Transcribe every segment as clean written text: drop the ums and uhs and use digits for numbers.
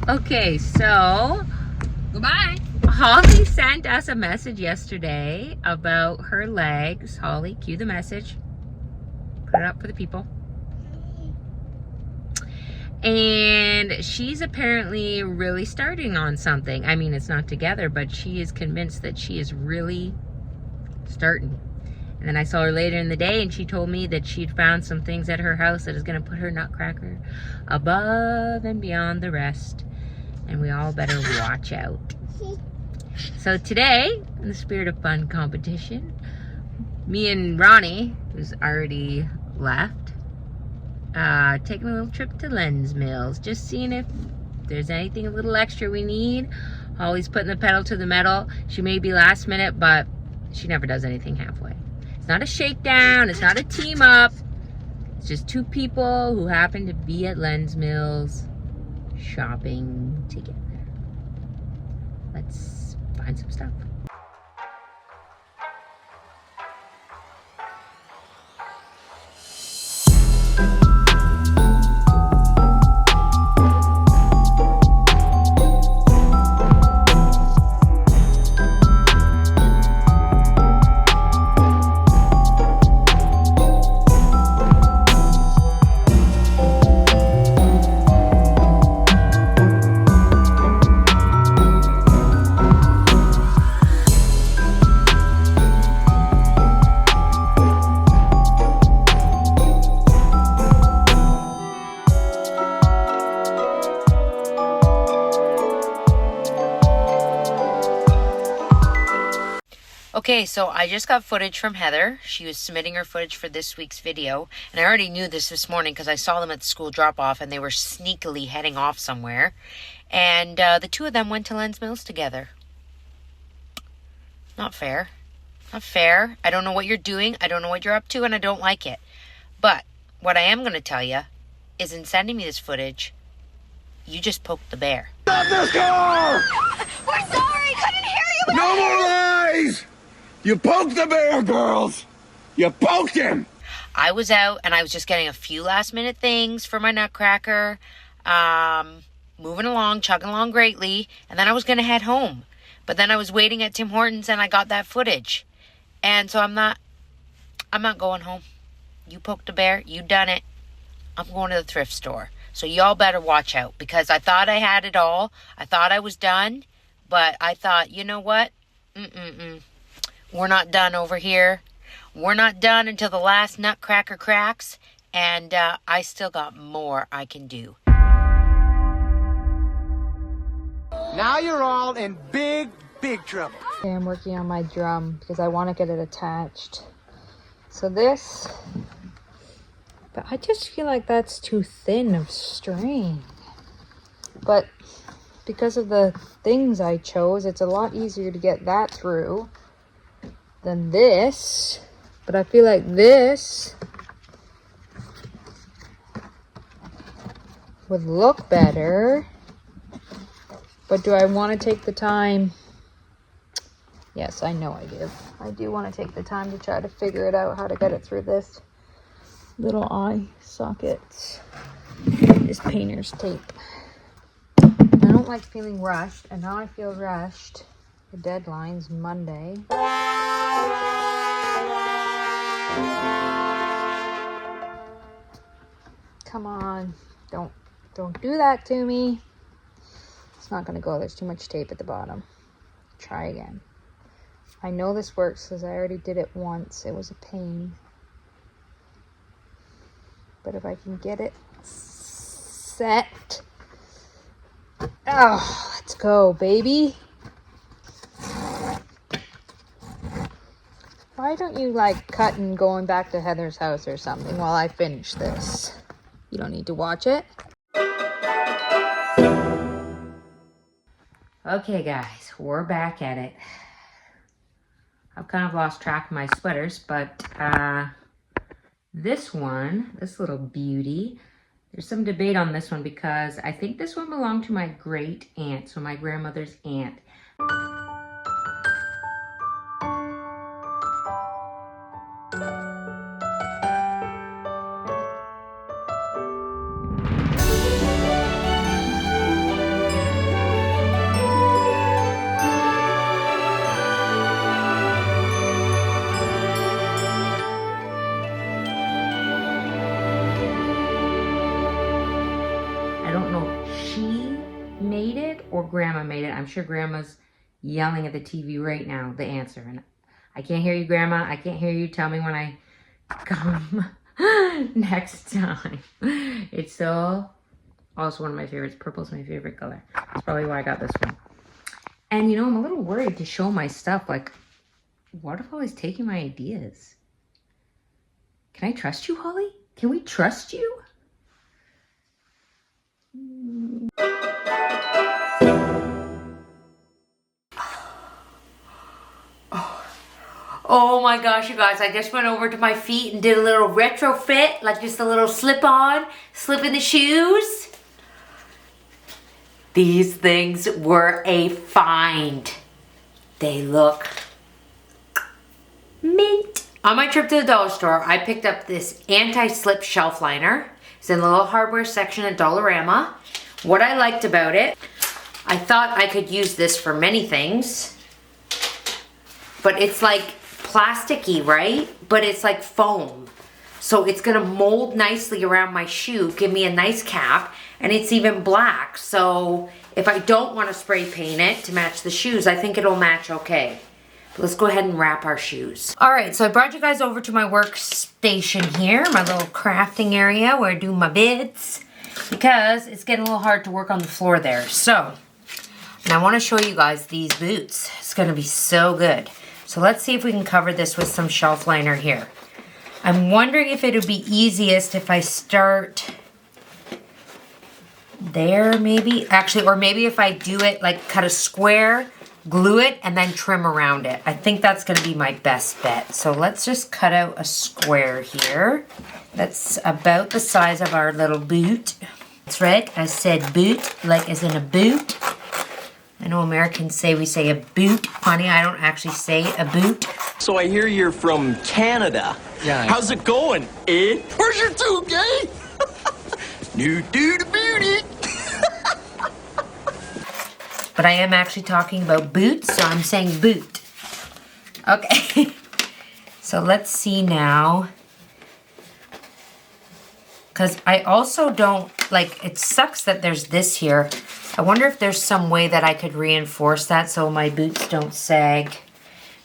Okay, so Goodbye. Holly sent us a message yesterday about her legs. Holly, cue the message. Put it up for the people. And she's apparently really starting on something. I mean, it's not together, but she is convinced that she is really starting. And then I saw her later in the day and she told me that she'd found some things at her house that is going to put her Nutcracker above and beyond the rest. And we all better watch out. So today, in the spirit of fun competition, me and Ronnie, who's already left, taking a little trip to Lens Mills, just seeing if there's anything a little extra we need. Holly's putting the pedal to the metal. She may be last minute, but she never does anything halfway. It's not a shakedown, it's not a team up. It's just two people who happen to be at Lens Mills shopping together. Let's find some stuff. Okay, so I just got footage from Heather. She was submitting her footage for this week's video. And I already knew this morning because I saw them at the school drop-off and they were sneakily heading off somewhere. And the two of them went to Lens Mills together. Not fair. Not fair. I don't know what you're doing. I don't know what you're up to and I don't like it. But what I am going to tell you is in sending me this footage, you just poked the bear. Stop this car! We're sorry. Couldn't hear you. No more lies! You poked the bear, girls! You poked him! I was out and I was just getting a few last minute things for my Nutcracker. Moving along, chugging along greatly. And then I was going to head home. But then I was waiting at Tim Hortons and I got that footage. And so I'm not going home. You poked the bear. You done it. I'm going to the thrift store. So y'all better watch out because I thought I had it all. I thought I was done. But I thought, you know what? We're not done over here. We're not done until the last Nutcracker cracks. And I still got more I can do. Now you're all in big trouble. Okay, I'm working on my drum because I want to get it attached. So this, but I just feel like that's too thin of string. But because of the things I chose, it's a lot easier to get that through than this. But I feel like this would look better. But do I want to take the time? Yes, I know I do. I do want to take the time to try to figure it out, how to get it through this little eye socket. This painter's tape. I don't like feeling rushed, and now I feel rushed. The deadline's Monday. Come on. Don't do that to me. It's not going to go. There's too much tape at the bottom. Try again. I know this works because I already did it once. It was a pain. But if I can get it set. Oh, let's go, baby. Why don't you like cut and going back to Heather's house or something while I finish this? You don't need to watch it. Okay guys, we're back at it. I've kind of lost track of my sweaters, but this little beauty, there's some debate on this one because I think this one belonged to my great aunt, so my grandmother's aunt. I don't know if she made it or Grandma made it. I'm sure Grandma's yelling at the TV right now, the answer. And I can't hear you, Grandma. I can't hear you. Tell me when I come next time. It's so, also one of my favorites. Purple's my favorite color. That's probably why I got this one. And you know, I'm a little worried to show my stuff. Like, Waterfall is taking my ideas. Can I trust you, Holly? Can we trust you? Oh my gosh, you guys, I just went over to my feet and did a little retrofit, like just a little slip in the shoes. These things were a find. They look mint. On my trip to the dollar store, I picked up this anti-slip shelf liner. It's in the little hardware section at Dollarama. What I liked about it, I thought I could use this for many things, but it's like plasticky, right? But it's like foam. So it's gonna mold nicely around my shoe, give me a nice cap, and it's even black. So if I don't wanna spray paint it to match the shoes, I think it'll match okay. But let's go ahead and wrap our shoes. All right, so I brought you guys over to my workstation here, my little crafting area where I do my bits, because it's getting a little hard to work on the floor there. So, and I wanna show you guys these boots. It's gonna be so good. So let's see if we can cover this with some shelf liner here. I'm wondering if it would be easiest if I start there maybe. Actually, or maybe if I do it, like cut a square, glue it, and then trim around it. I think that's gonna be my best bet. So let's just cut out a square here. That's about the size of our little boot. That's right, I said boot, like as in a boot. I know Americans say we say a boot. Honey, I don't actually say a boot. So I hear you're from Canada. Yeah. How's it going, eh? Where's your tooth, eh? New dude booty. But I am actually talking about boots, so I'm saying boot. Okay. So let's see now. Because I also don't, like, it sucks that there's this here. I wonder if there's some way that I could reinforce that so my boots don't sag.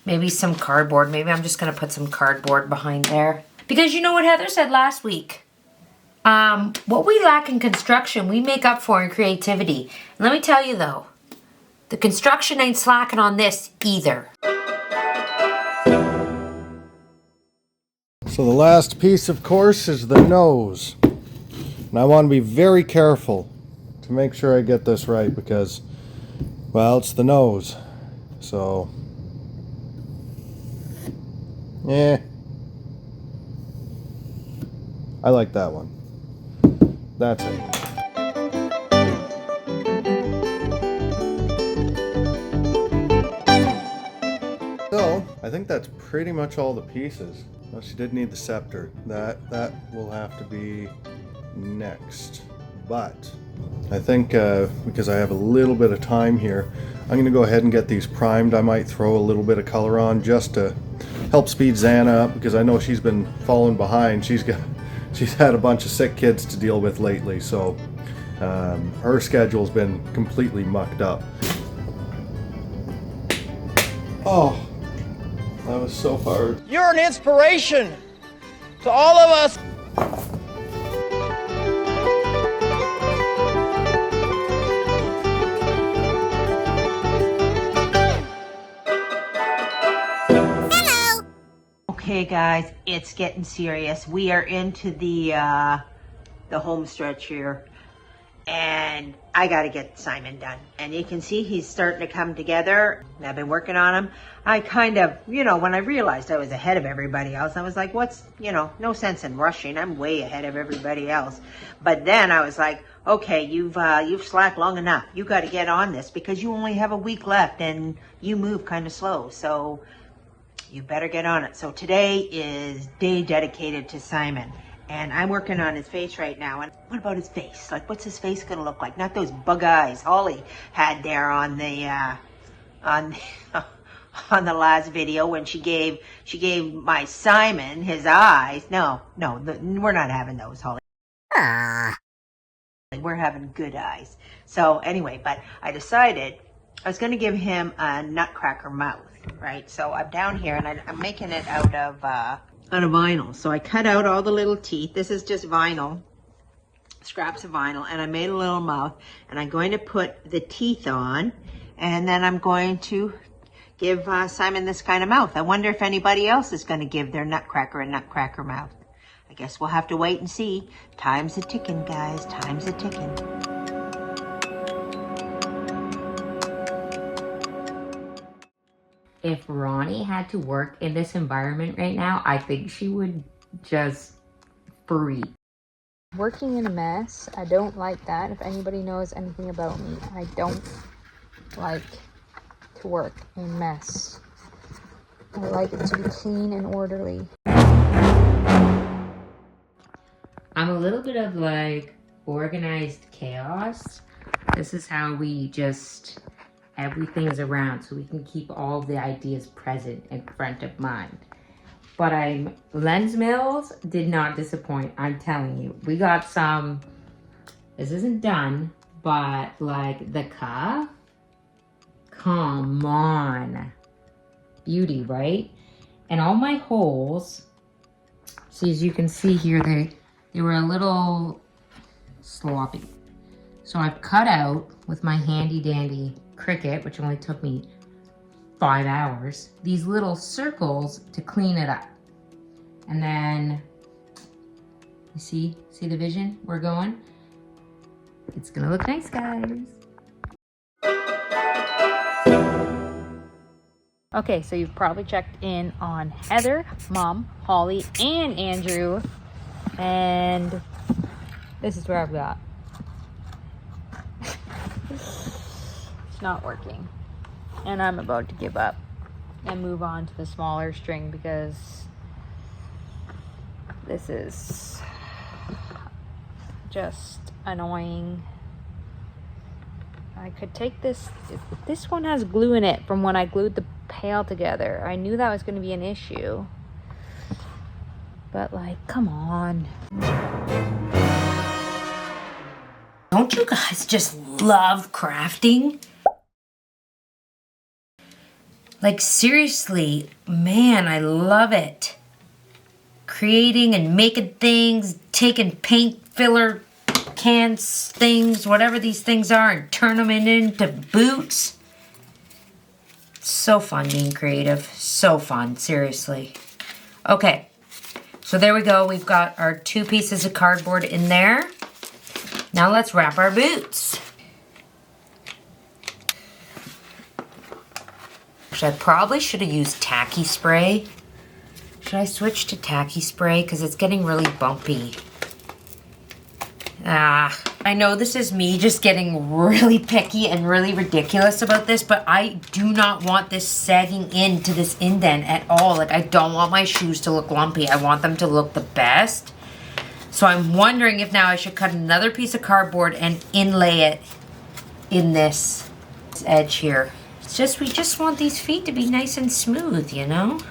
Maybe some cardboard. Maybe I'm just going to put some cardboard behind there. Because you know what Heather said last week? What we lack in construction, we make up for in creativity. And let me tell you though, the construction ain't slacking on this either. So the last piece, of course, is the nose. And I want to be very careful to make sure I get this right because, well, it's the nose. So, yeah. I like that one. That's it. So, I think that's pretty much all the pieces. Well, she did need the scepter. That will have to be next. But I think because I have a little bit of time here, I'm going to go ahead and get these primed. I might throw a little bit of color on just to help speed Xana up because I know she's been falling behind. She's had a bunch of sick kids to deal with lately, so her schedule's been completely mucked up. Oh, that was so hard. You're an inspiration to all of us. Okay guys, it's getting serious. We are into the home stretch here. And I gotta get Simon done. And you can see he's starting to come together. I've been working on him. I kind of, you know, when I realized I was ahead of everybody else, I was like, what's, you know, no sense in rushing. I'm way ahead of everybody else. But then I was like, okay, you've slacked long enough. You gotta get on this because you only have a week left and you move kind of slow. So you better get on it. So today is day dedicated to Simon. And I'm working on his face right now. And what about his face? Like, what's his face gonna look like? Not those bug eyes Holly had there on the on the last video when she gave my Simon his eyes. No, we're not having those, Holly. We're having good eyes. So anyway, but I decided I was going to give him a Nutcracker mouth, right? So I'm down here and I'm making it out of vinyl. So I cut out all the little teeth. This is just vinyl, scraps of vinyl, and I made a little mouth. And I'm going to put the teeth on, and then I'm going to give Simon this kind of mouth. I wonder if anybody else is going to give their Nutcracker a Nutcracker mouth. I guess we'll have to wait and see. Time's a ticking, guys. Time's a ticking. If Ronnie had to work in this environment right now, I think she would just freak. Working in a mess, I don't like that. If anybody knows anything about me, I don't like to work in mess. I like it to be clean and orderly. I'm a little bit of like organized chaos. This is how we just, everything's around so we can keep all the ideas present in front of mind. But Lens Mills did not disappoint, I'm telling you. We got some, this isn't done, but like the cuff, come on. Beauty, right? And all my holes, see, as you can see here, they were a little sloppy. So I've cut out with my handy dandy Cricut, which only took me 5 hours, these little circles to clean it up. And then, you see the vision we're going? It's gonna look nice, guys. Okay, so you've probably checked in on Heather, Mom, Holly, and Andrew. And this is where I've got. It's not working. And I'm about to give up and move on to the smaller string because this is just annoying. I could take this. This one has glue in it from when I glued the pail together. I knew that was going to be an issue. But like, come on. Don't you guys just love crafting? Like seriously, man, I love it. Creating and making things, taking paint filler cans, things, whatever these things are, and turn them into boots. It's so fun being creative. So fun, seriously. Okay. So there we go. We've got our 2 pieces of cardboard in there. Now let's wrap our boots. I probably should have used tacky spray. Should I switch to tacky spray? Because it's getting really bumpy. I know this is me just getting really picky and really ridiculous about this, but I do not want this sagging into this indent at all. Like, I don't want my shoes to look lumpy. I want them to look the best. So I'm wondering if now I should cut another piece of cardboard and inlay it in this edge here. It's just, we just want these feet to be nice and smooth, you know?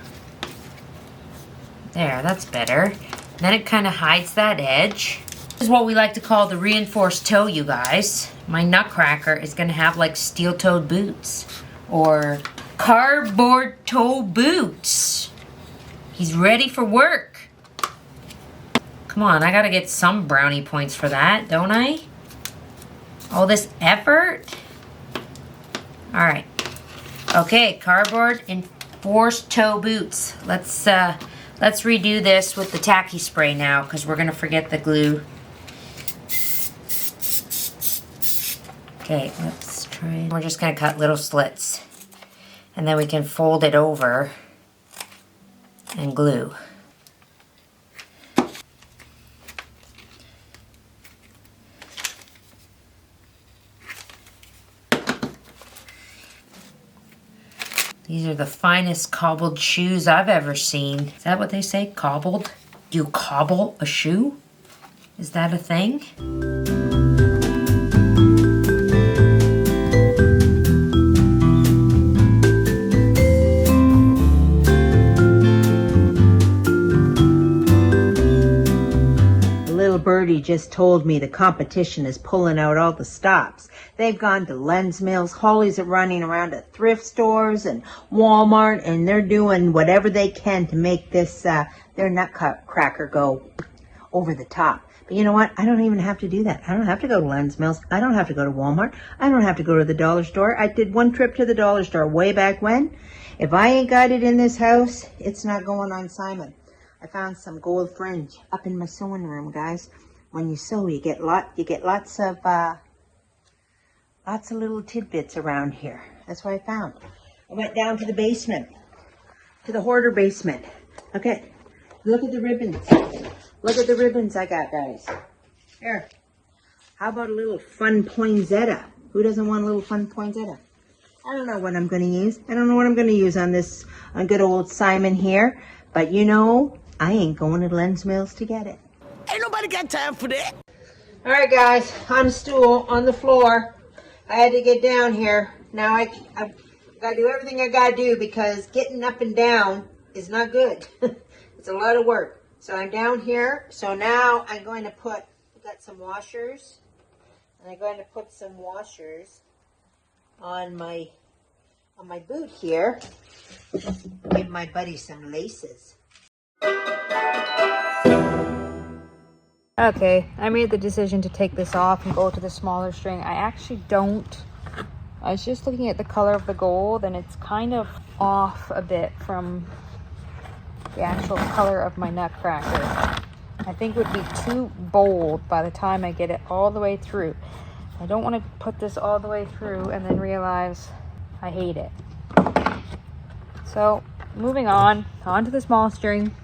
There, that's better. Then it kind of hides that edge. This is what we like to call the reinforced toe, you guys. My Nutcracker is gonna have like steel-toed boots or cardboard toe boots. He's ready for work. Come on, I gotta get some brownie points for that, don't I? All this effort. All right. Okay, cardboard enforced toe boots. Let's redo this with the tacky spray now because we're gonna forget the glue. Okay, let's try. We're just gonna cut little slits and then we can fold it over and glue. These are the finest cobbled shoes I've ever seen. Is that what they say? Cobbled? Do you cobble a shoe? Is that a thing? just told me the competition is pulling out all the stops. They've gone to lens mills. Hollies are running around to thrift stores and Walmart, and they're doing whatever they can to make this their Nutcracker go over the top. But you know what? I don't even have to do that. I don't have to go to lens mills. I don't have to go to Walmart. I don't have to go to the dollar store. I did one trip to the dollar store way back when. If I ain't got it in this house, it's not going on Simon. I found some gold fringe up in my sewing room, guys. When you sew, you get lots of little tidbits around here. That's what I found. I went down to the basement, to the hoarder basement. Okay, look at the ribbons. Look at the ribbons I got, guys. Here. How about a little fun poinsettia? Who doesn't want a little fun poinsettia? I don't know what I'm going to use. I don't know what I'm going to use on this, on good old Simon here. But you know, I ain't going to lens mills to get it. Ain't nobody got time for that. All right, guys, on the stool, on the floor. I had to get down here. Now I've got to do everything I got to do because getting up and down is not good. It's a lot of work. So I'm down here. So now I'm going to put, I got some washers. And I'm going to put some washers on my boot here. Give my buddy some laces. Okay, I made the decision to take this off and go to the smaller string. I actually don't. I was just looking at the color of the gold and it's kind of off a bit from the actual color of my Nutcracker. I think it would be too bold by the time I get it all the way through. I don't want to put this all the way through and then realize I hate it. So, moving on to the small string.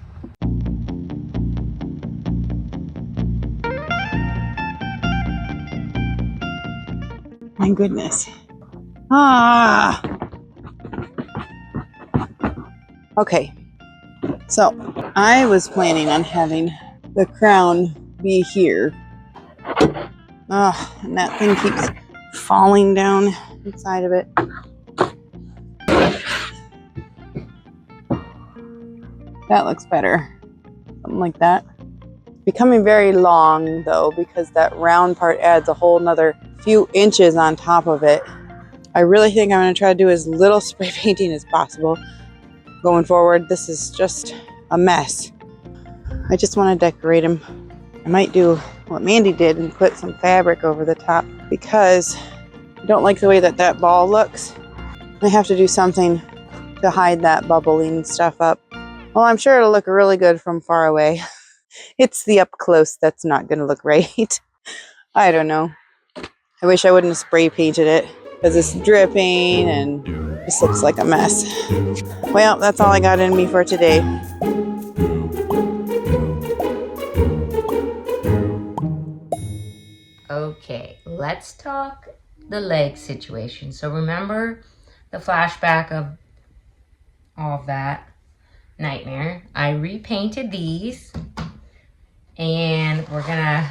My goodness. Ah. Okay. So, I was planning on having the crown be here. And that thing keeps falling down inside of it. That looks better. Something like that. Becoming very long though, because that round part adds a whole nother few inches on top of it. I really think I'm going to try to do as little spray painting as possible going forward. This is just a mess. I just want to decorate him. I might do what Mandy did and put some fabric over the top because I don't like the way that ball looks. I have to do something to hide that bubbling stuff up. Well, I'm sure it'll look really good from far away. It's the up close that's not going to look right. I don't know. I wish I wouldn't have spray painted it because it's dripping and this looks like a mess. Well, that's all I got in me for today. Okay, let's talk the leg situation. So remember the flashback of all of that nightmare. I repainted these and we're gonna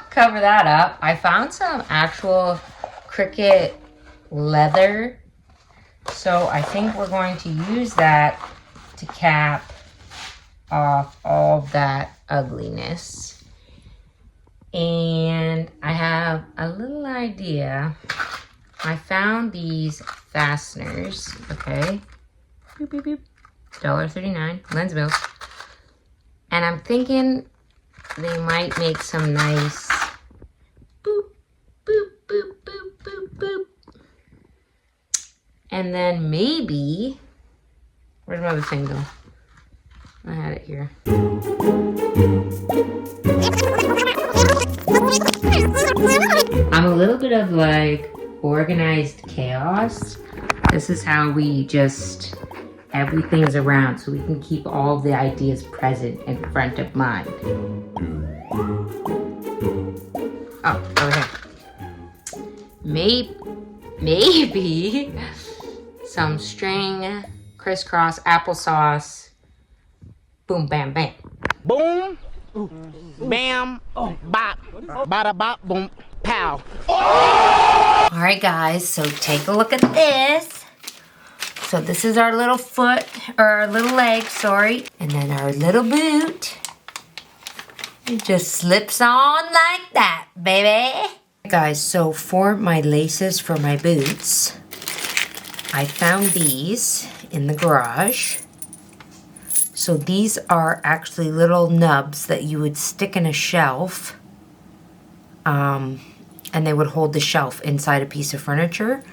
cover that up. I found some actual cricket leather, so I think we're going to use that to cap off all of that ugliness. And I have a little idea. I found these fasteners, okay? Boop, boop, boop. $1.39, lens mills. And I'm thinking they might make some nice boop, boop, boop, boop, boop, boop. And then maybe, where'd my other thing go? I had it here. I'm a little bit of like organized chaos. This is how we just, everything's around so we can keep all the ideas present in front of mind. Oh, over here. Maybe some string, crisscross, applesauce, boom, bam, bam. Boom, bam, bop, bada bop, boom, pow. All right, guys, so take a look at this. So this is our little foot, or our little leg, sorry. And then our little boot. It just slips on like that, baby. Guys, so for my laces for my boots, I found these in the garage. So these are actually little nubs that you would stick in a shelf, and they would hold the shelf inside a piece of furniture,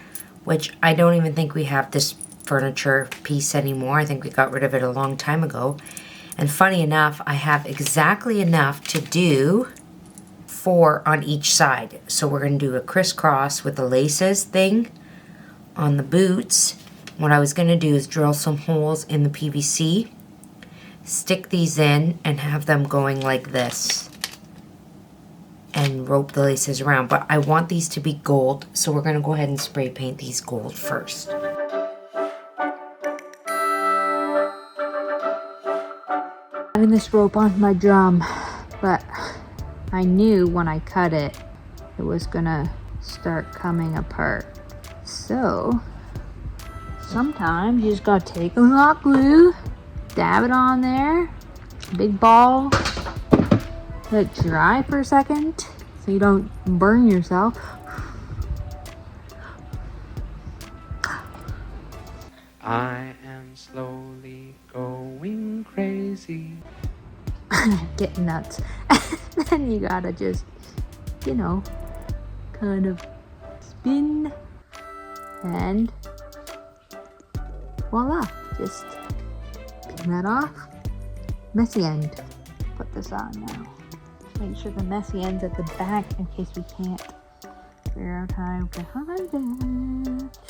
which I don't even think we have this furniture piece anymore. I think we got rid of it a long time ago. And funny enough, I have exactly enough to do 4 on each side. So we're gonna do a crisscross with the laces thing on the boots. What I was gonna do is drill some holes in the PVC, stick these in, and have them going like this, and rope the laces around. But I want these to be gold, so we're gonna go ahead and spray paint these gold first. Having this rope on my drum, but I knew when I cut it, it was gonna start coming apart. So sometimes you just gotta take a hot glue, dab it on there, big ball, let it dry for a second so you don't burn yourself. I am slowly going crazy. Get nuts. Then you gotta just, you know, kind of spin, and voila, just pin that off. Messy end. Put this on now. Make sure the messy end's at the back in case we can't figure out how to hide it.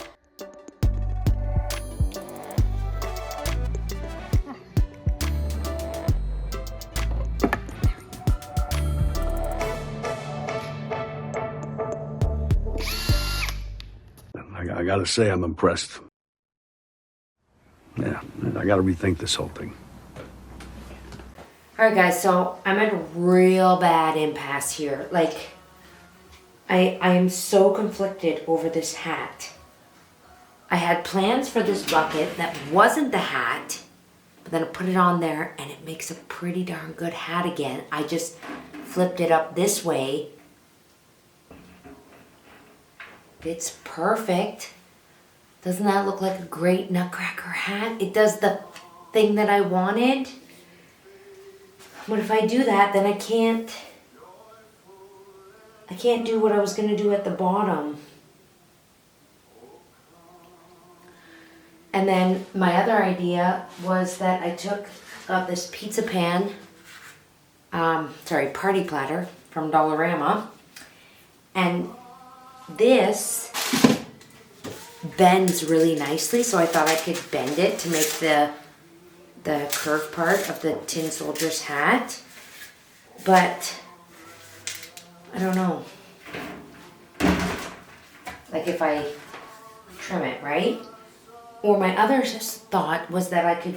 I gotta say, I'm impressed. Yeah, I gotta rethink this whole thing. Alright guys, so I'm at a real bad impasse here. Like, I am so conflicted over this hat. I had plans for this bucket that wasn't the hat, but then I put it on there and it makes a pretty darn good hat again. I just flipped it up this way. It's perfect. Doesn't that look like a great Nutcracker hat? It does the thing that I wanted. But if I do that, then I can't do what I was gonna do at the bottom. And then my other idea was that I got this pizza pan, party platter from Dollarama, and this bends really nicely, so I thought I could bend it to make the curved part of the tin soldier's hat. But I don't know, like if I trim it, right? Or my other thought was that I could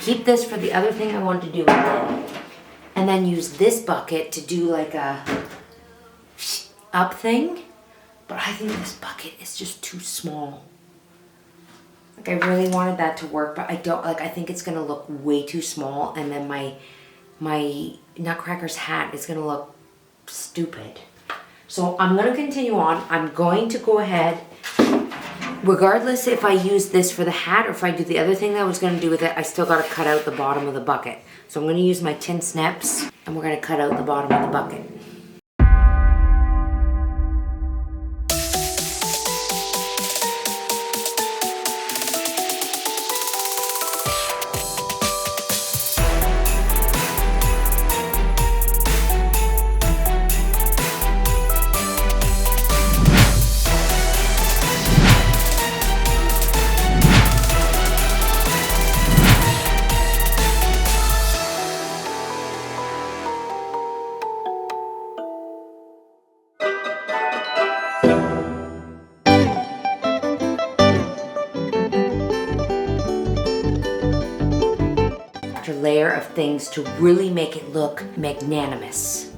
keep this for the other thing I wanted to do with it, and then use this bucket to do like a up thing. But I think this bucket is just too small. Like, I really wanted that to work, but I don't, like, I think it's gonna look way too small, and then my Nutcracker's hat is gonna look stupid. So I'm gonna continue on. I'm going to go ahead, regardless if I use this for the hat or if I do the other thing that I was gonna do with it, I still gotta cut out the bottom of the bucket. So I'm gonna use my tin snips, and we're gonna cut out the bottom of the bucket. Layer of things to really make it look magnanimous.